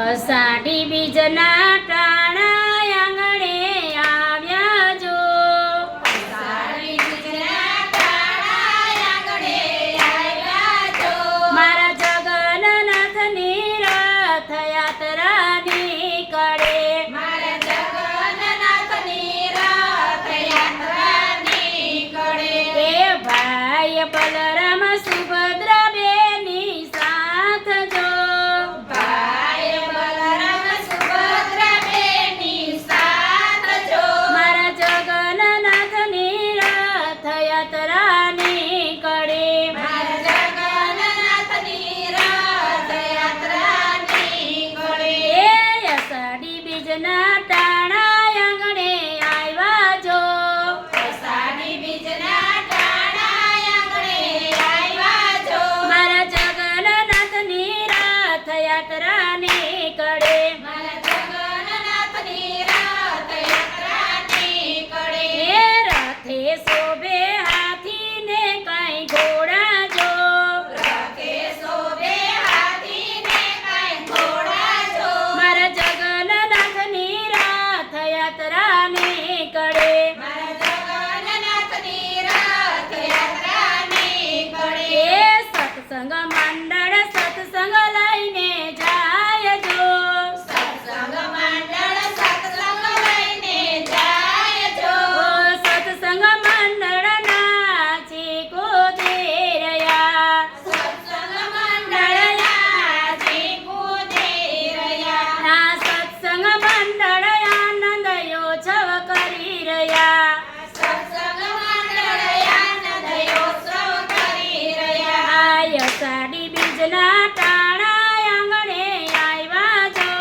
અષાઢી બીજના ટાણા આંગણે આવ્યા જો. અષાઢી બીજના ટાણા આંગણે આવ્યા જો. મારા જગન્નાથની રથયાત્રા નીકળે. મારા જગન્નાથની રથયાત્રા નીકળે. એ ભાઈ બલરામ સુભદ્રા બેની સાથ જો. ભાઈ બલરામ સુભદ્રા બેની સાથ જો. મારા જગન્નાથની રથયાત્રા નીકળે. મારા જગન્નાથની રથયાત્રા નીકળે. એ અષાઢી બીજના ટાણા આંગણે આવ્યા જો. અષાઢી બીજના ટાણા આંગણે આવ્યા જો. મારા જગન્નાથની રથયાત્રા નીકળે. મારા જગન્નાથની રથયાત્રા નીકળે. એ રથે શોભે હાથી ને કઈ ઘોડા જો. રથે શોભે હાથી ને કાંઈ ઘોડા જો. મારા જગન્નાથની રથયાત્રા નીકળે. મારા જગન્નાથની રથયાત્રા નીકળે. એ સત્સંગ મંડળ સત્સંગ લઈને જાય જો. સત્સંગ મંડળ સત્સંગ લઈને જાય જો. ઓ સત્સંગ મંડળ નાચી કૂદે રહ્યા. સત્સંગ મંડળ નાચી કૂદે રહ્યા. આ સત્સંગ મંડળ આનંદ યોત્સવ કરી રહ્યા. સત્સંગ મંડળ આનંદ યોત્સવ કરી રહ્યા. આ અષાઢી બીજના ટાણા આંગણે આવ્યા જો.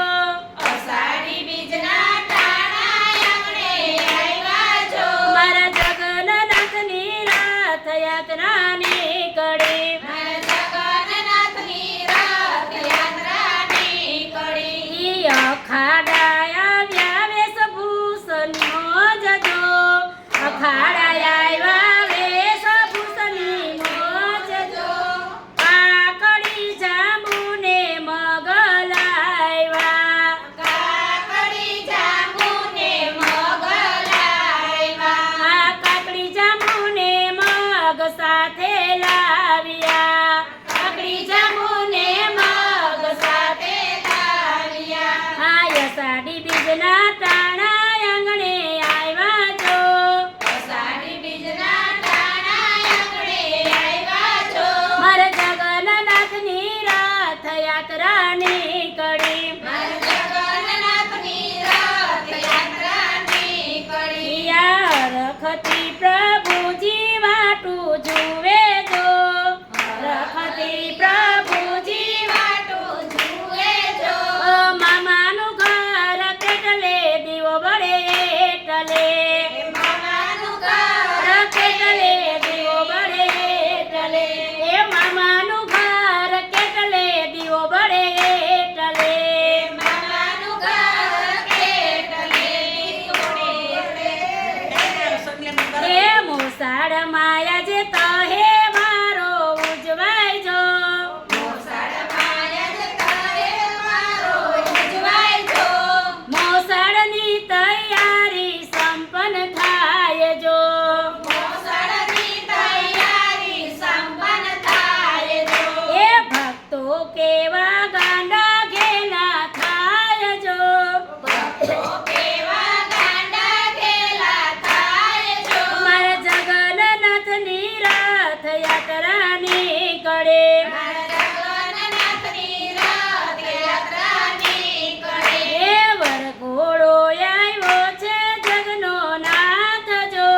અષાઢી બીજના ટાણા આંગણે આવ્યા જો. મારા જગન્નાથની રથયાત્રા નીકળે. મારા જગન્નાથની રથયાત્રા નીકળે. ઈ અખાડા આવ્યા વેશભૂષણનો જજો. અખાડા આવ્યા વેશભૂષણની મોજ જો. કાકડી જાંબુને મગલાવ્યા. કાકડી જાંબુને મોગલાવ્યા. આ કાકડી જાંબુને મગ સાથે લાવ્યા. કાકડી જાંબુને મગ સાથે લાવ્યા. આ અષાઢી બીજના ટાણા આંગણે આવ્યા જો. અષાઢી બીજના ટાણા આંગણે આવ્યા જો. મારા જગન્નાથની રથયાત્રા નીકળી. મારા જગન્નાથની રથયાત્રા નીકળી. યા રખતી પ્રભુજી વાટું જુએ જો. રખતી પ્રભુજી વાટું જુએ જો. ઓ મામાનું ઘર કેટલે દીવો બળે ટલે. મામાનું ઘર કેટલે દીવો બળે ટલે. એ મામાનું ઘર કેટલે દીવો બળે ટલે. મામાનું ઘર કેટલે દીવોડે. એ મોસાળ માયા જે તહેવારો ઉજવાય જો. મોસાળ માયા જ તહેવારો ઉજવાય જો. મોસાળની તૈયારી સંપન્ન થાય જો. મોસાળની તૈયારી સંપન્ન થાય જો. એ ભક્તો કેવા ગાંડા ઘેલા થાય જો. ભક્તો કેવા ગાંડા ઘેલા થાય જો. મારા જગન્નાથની રથયાત્રા નીકળે. મારા જગન્નાથની રથયાત્રા નીકળે. એ વરઘોડો આવ્યો છે જગનો નાથ જો.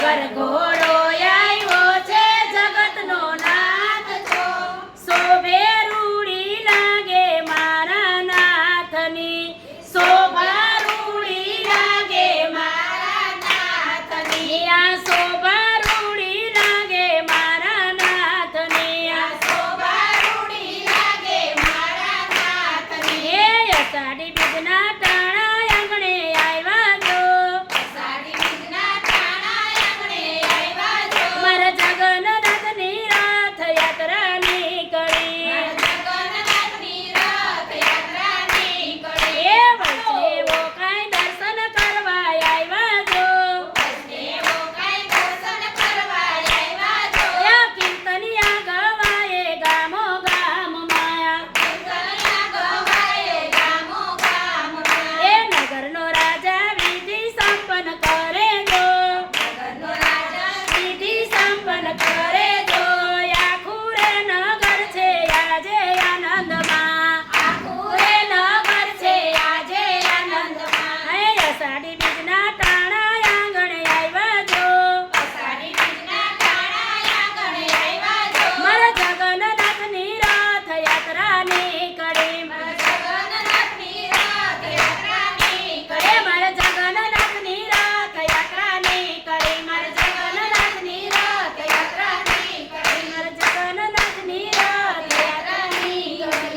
વરઘોડો આવ્યો છે જગતનો નાથ જો. શોભે રૂડી લાગે મારા નાથની. શોભા રૂડી લાગે મારા નાથની. આ શોભા રૂડી લાગે મારા નાથની. આ શોભા રૂડી લાગે મારા નાથની. એ અષાઢી બીજના